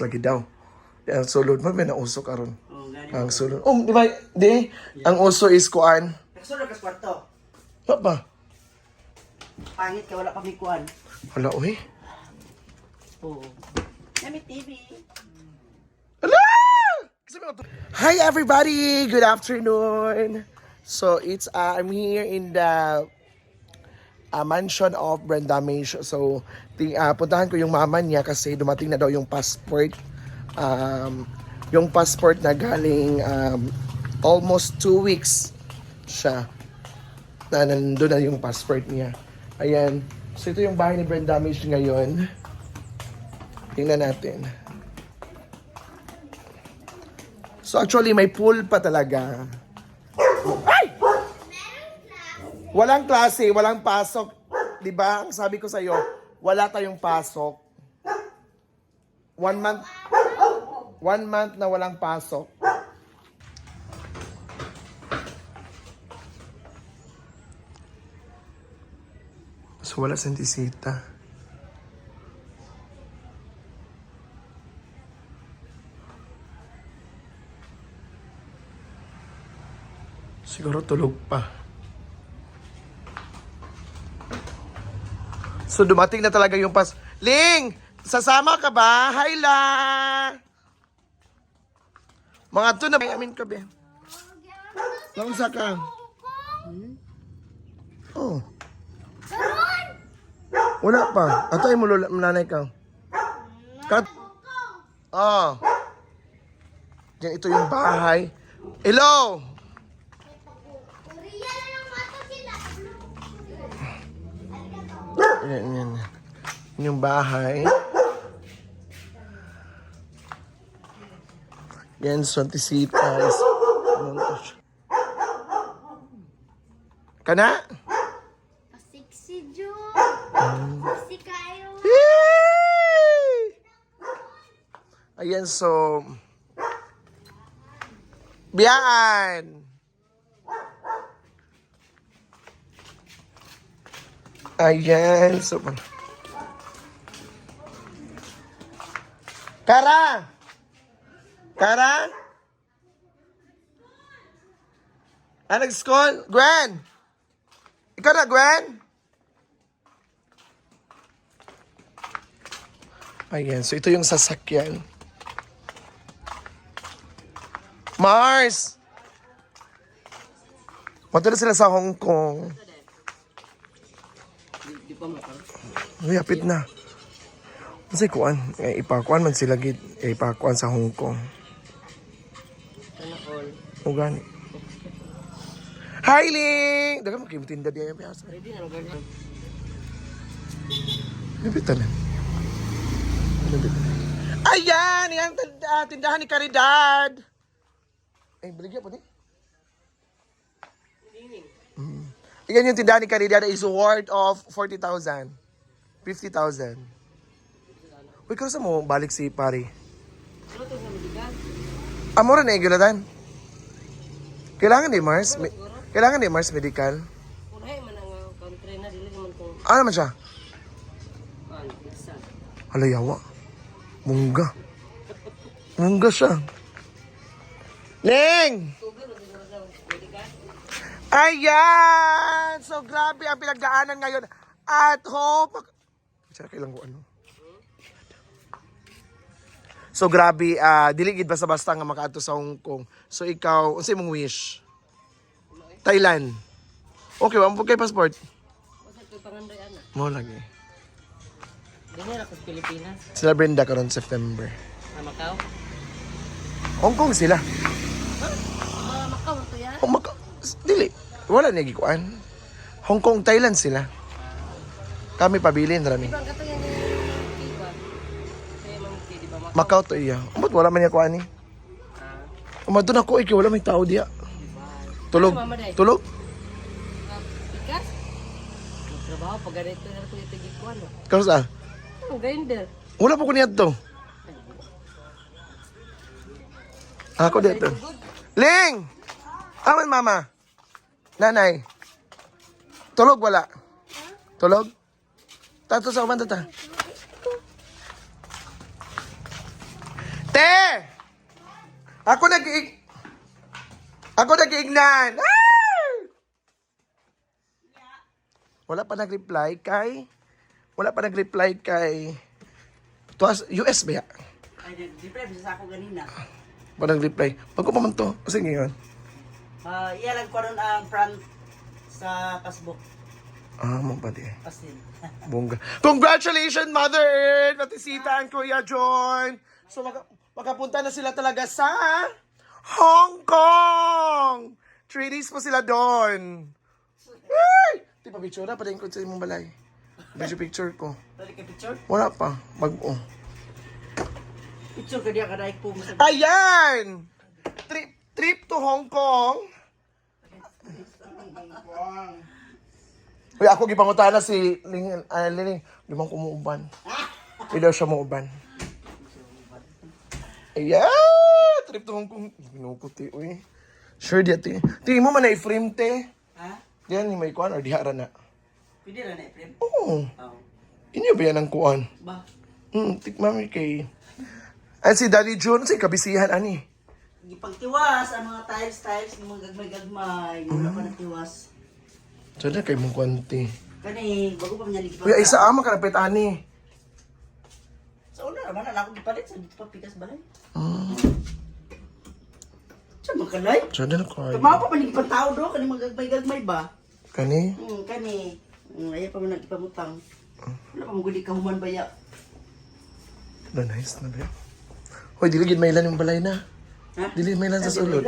lagi daw. Ang sulod mo, may nausok karon. Oh, Ang sulod. Oh, di ba? Di? Ang uso is kuan. Nakasulod ka sa kwarto. What ba? Pangit ka, wala kami kuhan. Wala, uy. Oo. Kami TV. Hello! Hi everybody! Good afternoon! So it's I'm here in the mansion of Brenda Mays. So puntahan ko yung mama niya kasi dumating na daw yung passport. Yung passport na galing almost 2 weeks siya na nandun na yung passport niya. Ayan. So ito yung bahay ni Brenda Mays ngayon. Tingnan natin. So actually may pool pa talaga. Ay! Walang klase, walang pasok. 'Di ba? Ang sabi ko sa iyo, wala tayong pasok. 1 month na walang pasok. So wala sa tisita. Siguro tulog pa. So dumating na talaga yung Ling! Sasama ka ba? Hi la! Mga to na amin ka ba? Langsa ka. Oh. Wala pa. Ato ay mo nanay ka. Kat. Oh. Yan, ito yung bahay. Hello! Yan. Yung bahay. Yan, Santisita is... Kana? Sexy Jo. Sexy kayo. Ayan, so... Biyaan! Ayan, so... Kara! Kara? Nag-school? Gwen! Ikaw na, Gwen? Ayan, so ito yung sasakyan. Mars! Punta na sila sa Hong Kong. Di pa mo ka? Uy, apit na. Kasi kuan, ipakuan man sila gid, ipakuan sa Hong Kong. Sana all. O gani. Hi, Ling! Daga mo kayo tinda diya yung piyasa. Ready na ganyan. Nabitan na. Ayan! Yan, tindahan ni Caridad! Ay, baligya po ni. Yan yung tindahan ni Caridad is worth of 40,000. 50,000. Uy, kano sa mo balik si pari? Ano to sa medical? Amora na igulatan. Kailangan ni Mars? Kailangan ni Mars medical? Unahay man ang country na dili man kung Ano naman siya? pizza. Halayawa. Mungga. Mungga siya. Ling! Medical? Ayan! So, grabe ang pinagdaanan ngayon. At home. Siya kailang ko ano. So, grabe. Diligid basta-basta nga makaadto sa Hong Kong. So, ikaw, unsay mong wish? Thailand. Okay, wala mo kay passport? Wala ko panganday ana. Mo lagi. Dinala ko sa Pilipinas. Sila Brenda karon September. Sa Macau. Hong Kong sila. Macau to ya. Oh, dili. Wala na gikuan. Hong Kong, Thailand sila. Kami pabilin rami. Ibang kato yan iba. Kaya mamti di ba Macau? Macau to iya. Umot wala man niya kuan ni. Umadun ako iki wala may tao diya. Tulog. Tulog. Pikas? Magtrabaho pag ganito na ito yung gikuan. Karon sa? Ang grinder. Wala po ko niya to. Ako dito. Ling! Aman mama. Nanay. Tulog wala. Tulog? Tato sa uman tata. Ako nag-iignan! Ah! Wala pa nag-reply kay... Tuwas, US ba ya? Ay, di pre, bisa ako ganina. Pa nag-reply. Pag ko pa man to. Kasi ngayon. Iyalag ko ron ang front sa passbook. Mo pa di. Pasin. Bongga. Congratulations, Mother Earth! Natisita and Kuya John! So, makapunta na sila talaga sa Hong Kong! 3 days pa sila doon. Ay! Di pa picture na, padayin ko sa imong balay. Picture ko. Tadi ka picture? Wala pa. Mag-o. Picture ka diya kadaik po mo sa... Ayan! Trip to Hong Kong. Uy, ako gipangutan na si Lining. Limang kumuuban. Hindi siya muuban. Ayan! Trip to Hong Kong. Ginukuti, uy. Sure di ati. Tingin mo man na i-frame te. Ha? Diyan ni may kuan or dihara na. Pwede rin na i-frame? Oo. Oo. Inyo ba yan ang kuan? Ba? Tikmami kay... Ay, si Daddy June, si kabisihan, ani. Gipagtiwas ang mga tiles, yung mga gagmay-gagmay. Wala pa nagtiwas. So na kay mong kwanti. Kani, bago pa niya Uy, ay sa ama ka napit, ani. Sa una naman, ako gipalit sa dito pa pikas balay. Sa mga kalay? So na kay. Kamao pa man yung tao do, kani mga gagmay-gagmay ba? Kani? Kani. Ayaw pa man nagpamutang. Wala pa maguli kahuman ba ya? No, nice na ba? Hoy, diligid may ilan yung balay na. Ha? Diligid may ilan sa sulod.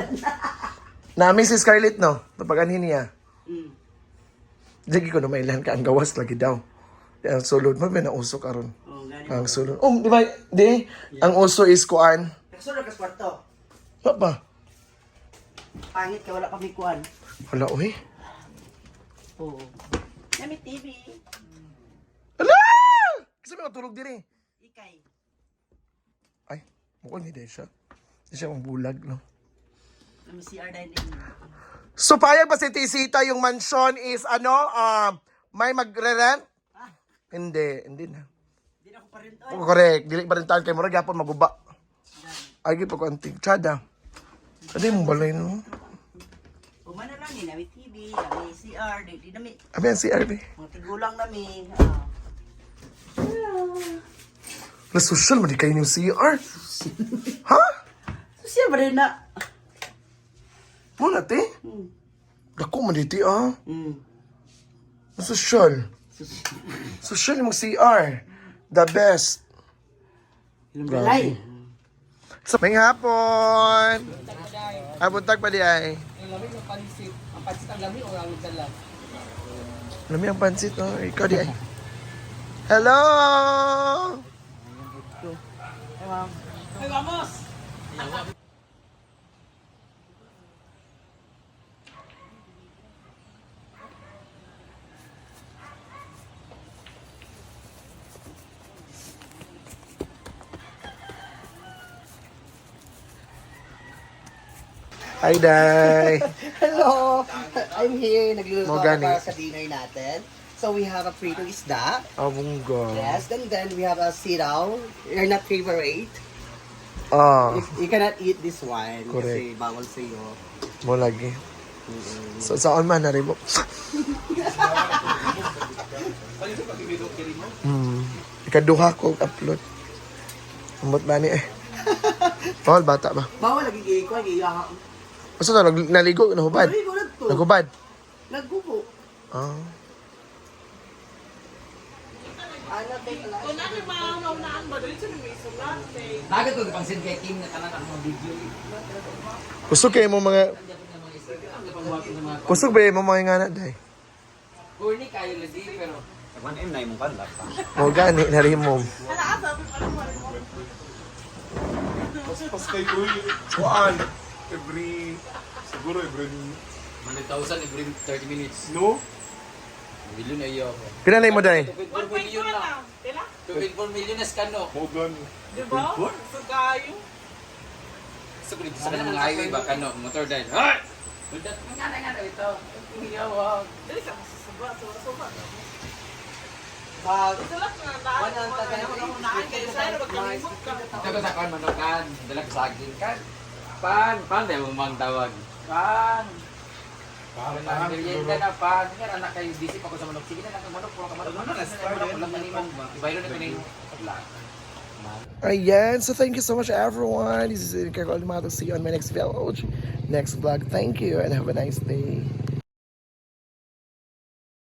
Nami si Scarlett, no? Napag-anhin niya. Digi ko na may ilan ka ang gawas lagi daw. Ang sulod mo, may nauso karon. Oh, gani. Ang sulod. Oh, di ba? Di. Ang uso is kuan. Nagsunod ka sa kwarto. Wa ba? Pangit ka, wala pa may kuan. Wala, uy. Oo. Nami TV. Ala! Kasi may matulog din eh. Ikay. Ay, mukhang hindi siya. Hindi siya bulag, no? Nami CR dining. So, payag ba si Tisita yung mansion is ano, may magre-rent? Ah, Hindi na. di na ako pa rin to. Oh, correct. Dili pa rin tayo kay Murag, yapon maguba. Ay, gipag ko anting tsada. Ano yung balay, no? Umano lang ni nami TV, nami CR, di nami Abi ang CRB. mga tigulang nami. Na social, mali kayo yung CR. Ha? So siya ba rin na? Mo na, te? Dako, maniti, ah. Na social. Social yung CR. The best. Balay. Sa may hapon. Buntag pa di ay. Ang lami ng pansit. Ang pansit ang lami o ang dala? Lami ang pansit, no? Ikaw di ay. Hello! Ay, vamos! Hi, Day. Hello! I'm here. Nagluluto Mo ako gani. para sa dinner natin. So we have a pritong isda. Abungga. Yes. Then we have a sitaw. You're not favorite. Ah, You cannot eat this one. Correct. Kasi bawal sa'yo. mo lagi. So, saan man na rin mo? Ikaduha ko upload. Ambot ba ni eh? Bawal bata ba? Bawal lagi ko. Basta to, naligo, nahubad. Naligo na to. Nagubad. Naggupo. Ah. Bakit ito pangsin kay Kim na tanan ang mga video? Kusog kayo mo mga... Kusog ba yung mga nga na, Day? Corny kayo lagi pero... O gani, narimom. Pas kay Uy, kuan, siguro every, 100,000 every 30 minutes. no? Million na iyo ako. Pinanay mo, Day? 2.4 million na. 2.4 million na skano. More than, Gusto ko dito sa kanang mga highway ba kano, motor dahil. Hoy! Nga na ito. Iyawag. Ito ko sa kan manokan. Dala ko saging kan. Pan dahil mo mang tawag. Pan. Pan. Merienda na pan. Nga anak kayo disip ako sa manok. Sige na lang ang manok. Puro ka manok. Manok lang manimong. Ibaylo na pining vlog. Ayan, so thank you so much everyone. This is Enrique Colmato. See you on my next vlog. Thank you and have a nice day.